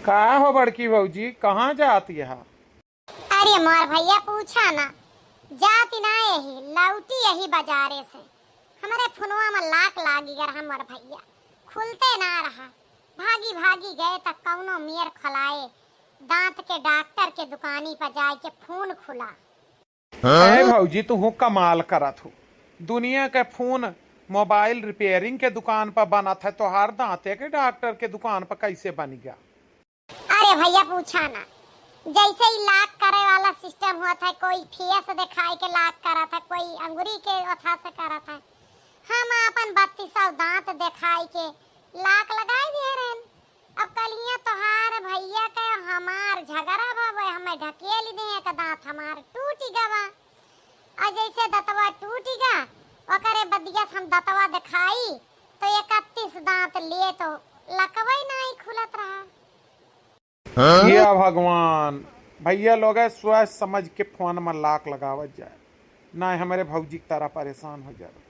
का हो बड़की भौजी, कहाँ जाती है? अरे मोर भैया पूछा ना, जाती ना यही लौटी यही बाजारे से। हमारे फुनवा में लाक लागी गर हमर भैया खुलते ना रहा। भागी भागी गए तक कौनो मियर खलाए, दांत के डॉक्टर के दुकानी पर जाए के फोन खुला। अरे भौजी तू कमाल करत हो। दुनिया के फोन मोबाइल रिपेयरिंग के दुकान पर बनत है, तो हर दांते के डॉक्टर के दुकान पर कैसे बन गया? अरे भैया पूछा ना, जैसे ही लाक करे वाला सिस्टम हुआ था, कोई फेस दिखाई के लाक करा था, कोई अंगुरी के अथा से करा था। हम अपन 3200 दांत दिखाई के लाक लगाई दे रहे। अब कलिया तोहार भैया के हमार झगड़ा बाबा हमें ढकेली दे का दांत हमार टूटी गवा। और जैसे दतवा टूटी गा ओकरे बदिया हम दतवा दिखाई तो 31 दांत लिए तो लकवा ही नहीं खुलत रहा। ये भगवान, भैया लोग सोच समझ के फोन में लाक लगावत जाए, ना हमारे भौजी की तरह परेशान हो जाए।